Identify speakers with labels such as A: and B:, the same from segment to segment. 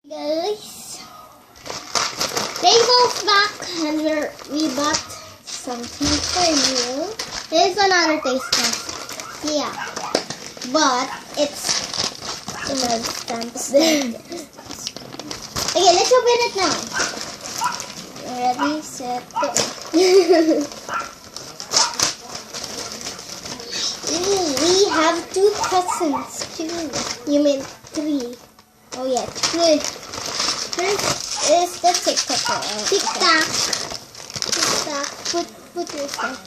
A: Guys, Rainbow's back and we bought something for you. Here's another taste test. Yeah, but it's stamps. Okay, let's open it now. Ready, set, go. We have 2 presents too. You mean 3. Oh yeah, good. First is the Tic Tac. Tic Tac. Tic Tac. Put your stuff.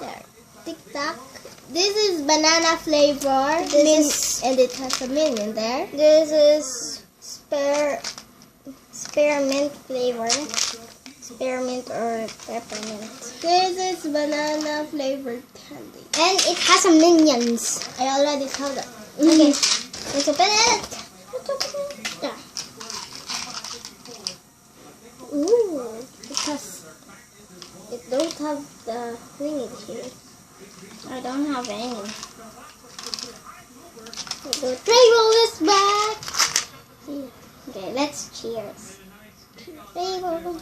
A: There. Tic Tac. This is banana flavor. And it has a mint in there. This is spearmint flavor. Spearmint or peppermint. This is banana flavored candy. And it has some minions. I already saw that. Okay. Let's open it. Let's open it. Yeah. Ooh, it don't have the thing here. I don't have any. The Rainbow is back. Okay, let's cheers. Rainbow.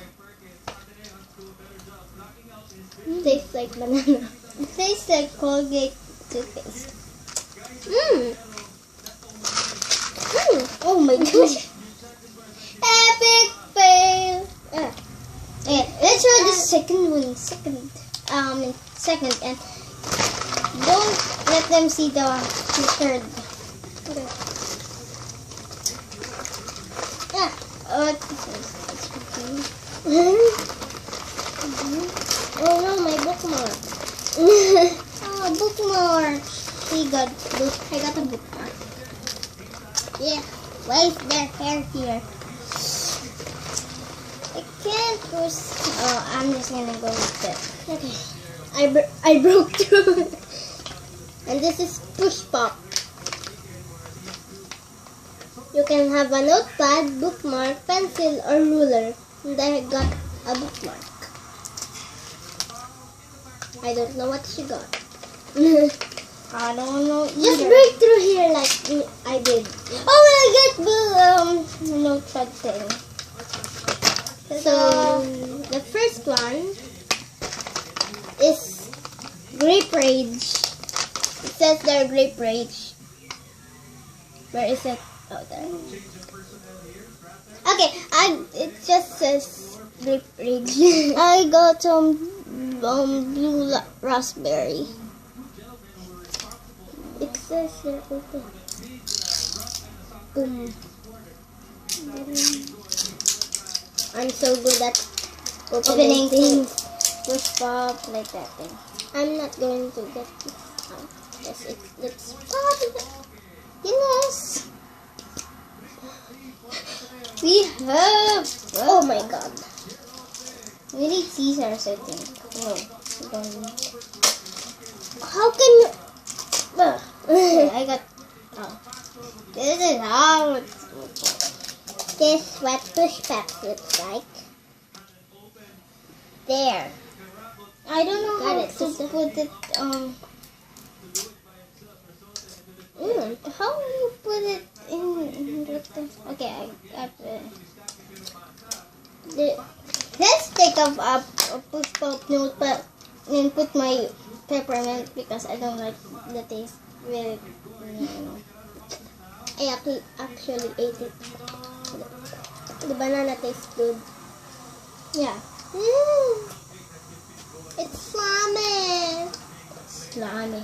A: Tastes like banana. It tastes like Colgate toothpaste. Oh my gosh. Epic fail. Let's try the second one. Second and don't let them see the third. Okay. Oh no, my bookmark. Oh, bookmark. I got a bookmark. Yeah, why is there hair here? I can't push. Oh, I'm just gonna go with it. Okay, I broke through. And this is Push Pop. You can have a notepad, bookmark, pencil, or ruler. And I got a bookmark. I don't know what she got. I don't know either. Just break through here like I did. Oh, I get the notepad thing. So the first one is Grape Rage. It says there Grape Rage. Where is it? Oh, there. Okay, it just says Grape Rage. I got some blue raspberry. It says here, open. Boom. I'm so good at opening things. Push pop, like that thing. I'm not going to get this out. Yes, it's fun. Yes. We have. Oh my god. We need scissors, I think. No, we don't need. How can you? Okay, I got. Oh, this is how this is what Push Pop looks like. There. I don't know how to put it. How do you put it in? Okay, I let's take off a Push Pop notepad and put my peppermint because I don't like the taste. Really, I actually ate it. The banana tastes good. Yeah. It's slimy. Slimy.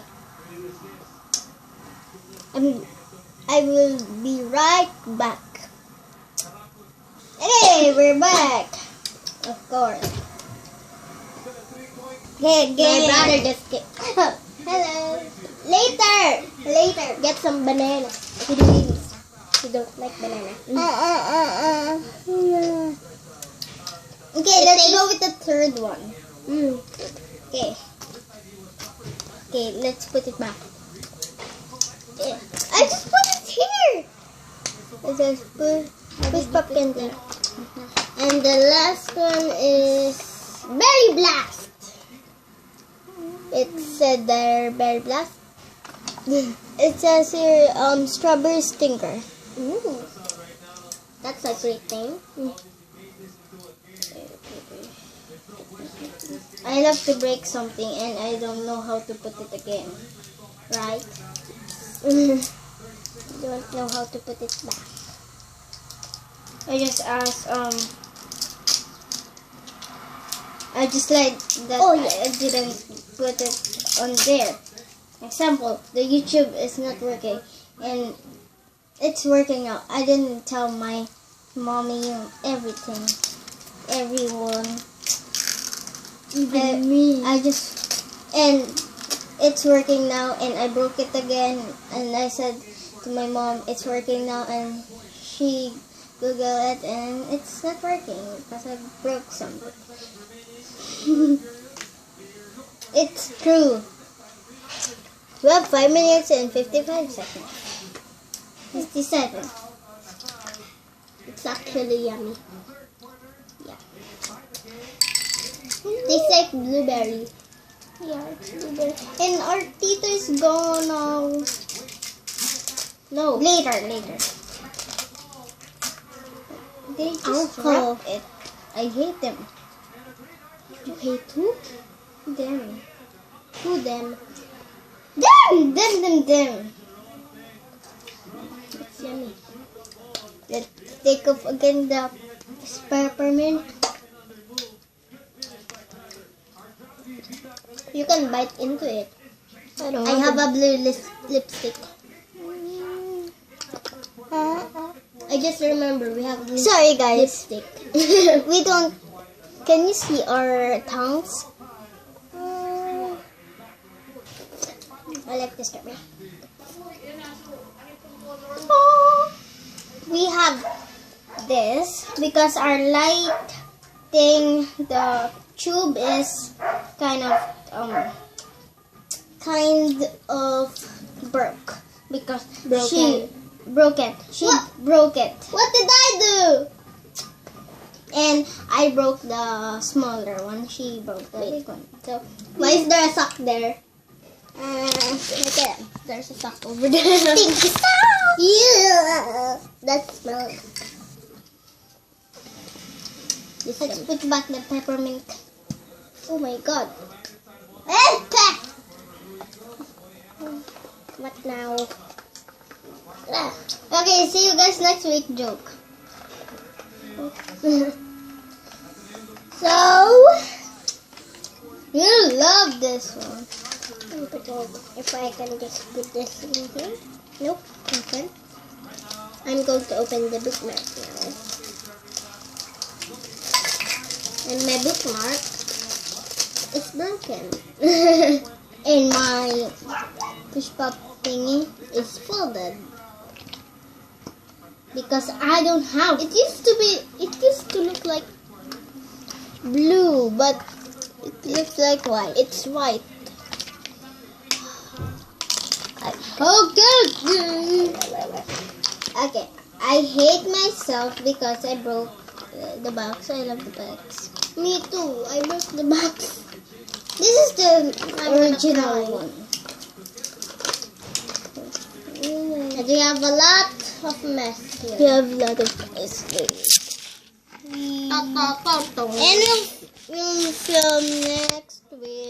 A: I will be right back. Hey, we're back. Of course. My brother just came. Hello. Later. Get some banana. Please. You don't like banana. Okay, let's go with the third one. Okay, let's put it back. I just put it here. It says Push Pop candy. And the last one is Berry Blast. It said there Berry Blast. It says here strawberry stinker. Ooh. That's a great thing. I love to break something and I don't know how to put it again. Right? Don't know how to put it back. I just asked, I just like that. Oh, yeah. I didn't put it on there. Example, the YouTube is not working and it's working now. I didn't tell my mommy everything. Everyone. Even me. I just, and it's working now and I broke it again and I said to my mom, it's working now, and she Googled it and it's not working because I broke something. It's true. We have 5 minutes and 55 seconds. 57. It's actually yummy. Yeah. Tastes like blueberry. Yeah, it's blueberry. And our tito is gone now. No. Later. They just wrap it. I hate them. You hate who? Them. Who them? Them. It's yummy. Let's take off again the peppermint. You can bite into it. I have a blue lipstick. I just remember we have blue lipstick. We don't. Can you see our tongues? I like this strawberry. We have this because our lighting, the tube is kind of broke because she broke it. Broke it. What did I do? And I broke the smaller one. She broke the big one. So why is there a sock there? Right there. There's a sock over there. Stinky sock! Yeah! That smells. Let's put back the peppermint. Oh my god. What now? Okay, see you guys next week. Joke. So, you love this one. If I can just put this in here. Nope, okay. I'm going to open the bookmark now. And my bookmark is broken. And my push pop thingy is folded. Because I don't have. It used to look like blue, but it looks like white. It's white. Okay. I hate myself because I broke the box. I love the box. Me too. I broke the box. This is the original one. And we have a lot of mess here. We have a lot of mess here. And we'll film next week.